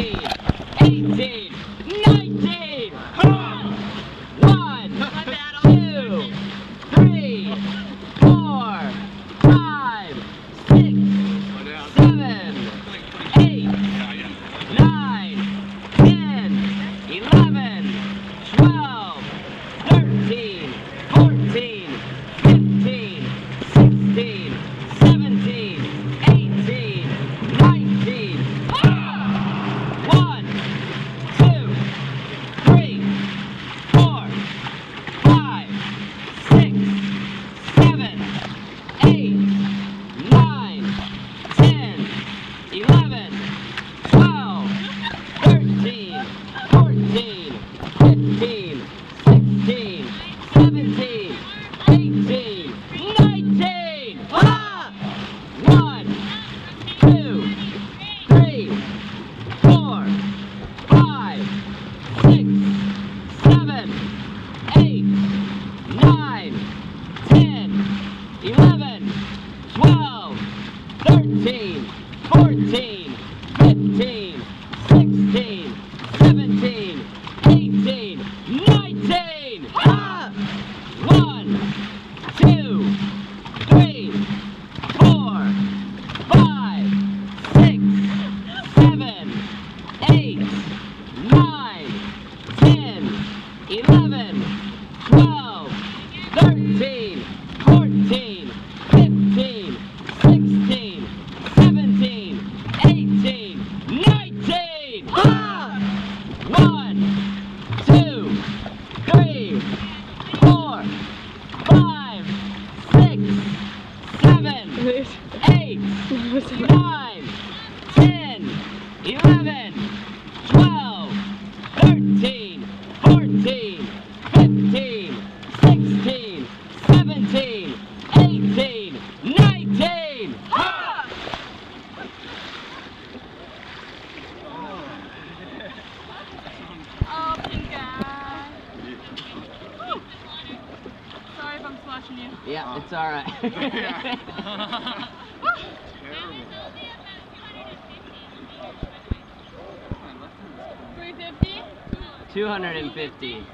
18, 19. 1, 2, 3, 4, 5, 6, 7, 8, 9, 10, 11, 12, 13, 14, 15, 16, 17, 18, 19. 1, 2, 3, 4, 5, 6, 7, 8, 9, 10, 11, 12, 13, 14, 15, 16, 17, 18, 19. 1, 2, 3, 4, 5, 6, 7, 8, 9, 10, 11, 12, 13, 14, 15, 16, 17, 18, 19. 1, 2, 3, 4, 5, 6, 7, 8, 9, 10, 11, 12, 13, 14, 15, 16, 17, 18, 19. 1, 2, 3, 4, 5, 6, 7, 8, 9, 10, 11, 12, 13, 14, 15, 16, 17, 18, 19. Oh, pink eye. Sorry if I'm splashing you. Yeah, it's alright. 350? 250.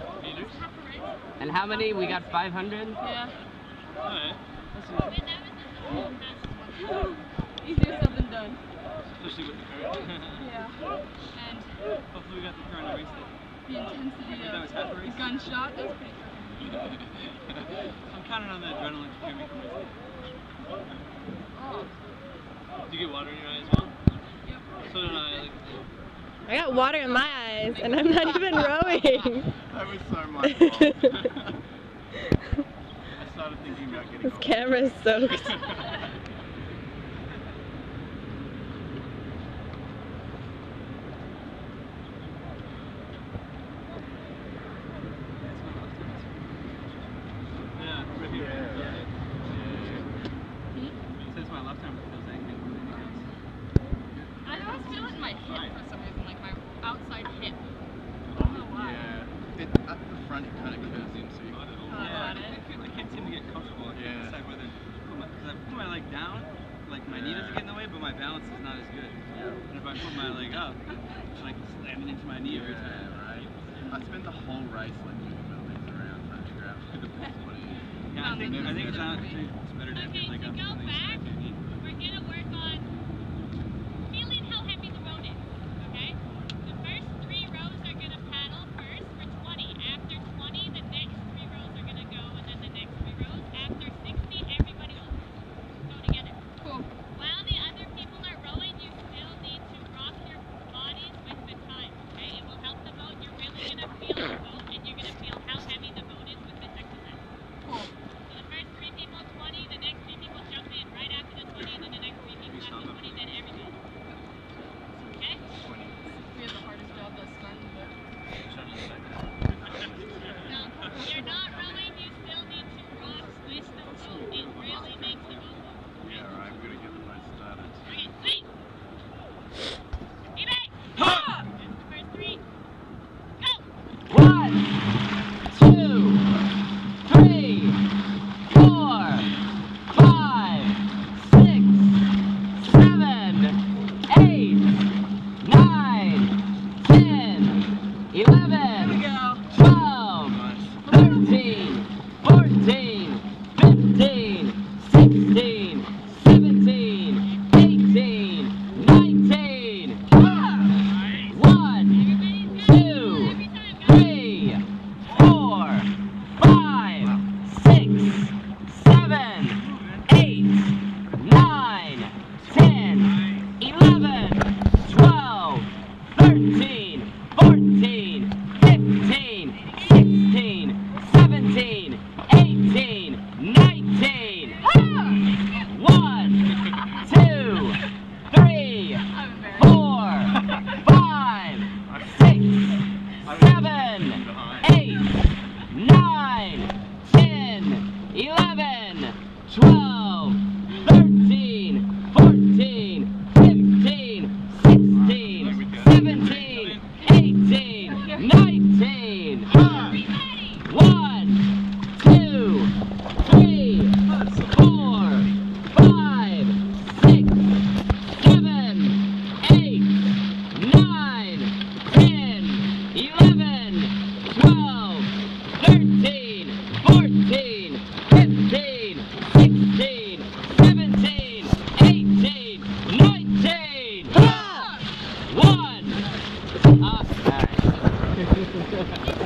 And how many? We got 500? Yeah. Alright. Easier said than done. Especially with the current. Yeah. And Hopefully we got the current erased it. the intensity That was half of the race. gunshot, that's pretty crazy. I'm counting on the adrenaline to carry me from this. Oh. Do you get water in your eye as well? Yep. So did I. Like, I got water in my eyes and I'm not even rowing. That was so my fault. I started thinking about getting This off. camera is soaked. yeah, right here. Yeah. It says my left arm feels angry. I always feel it in my hip for some reason, like my outside hip. I don't know why. Yeah. At the front it kind of curves into. Yeah, I can't seem to get comfortable. I can't decide whether to put my, because I put my leg down, like my knee doesn't get in the way, but my balance is not as good. And if I put my leg up, it's like slamming into my knee every time. Right. I spent the whole race like moving my legs around trying to figure out the best what it is. Yeah, I think it's honestly it's better to have your leg up. Go back. We're gonna work on feeling how heavy the road is. Okay? The first 3 rows are gonna paddle first for 20. After 20, the next 3 rows are gonna go, and then the next 3 rows. After 60, everybody will go together. Cool. While the other people are rowing, you still need to rock your bodies with the time. Okay? It will help the boat. You're really gonna feel the boat, and you're gonna feel how heavy the boat is with this exercise. Cool. So the first 3 people 20, the next 3 people jump in right after the 20, and then the next 3 people after the 20, then everybody. Okay? We have the hardest job that's starting to So you're not rowing, you still need to rock with the boat. It really makes the boat move. Yeah, right. I'm gonna get the most started. Okay, wait! Be back! The first 3, go! 1, 13, 14, 15, 16, 17, 18, 19. 1, 2, 3, 4, 5, 6, 7, 8, 9, 10, 11, 12, 13, 14, 15, 16, 17, 18, 19. 1, 2, 3, 4, 5, 6, 7, 8, 9, 10, 11, 12, 13, 14, 15, 16, 17, 18, 19. 1. All right.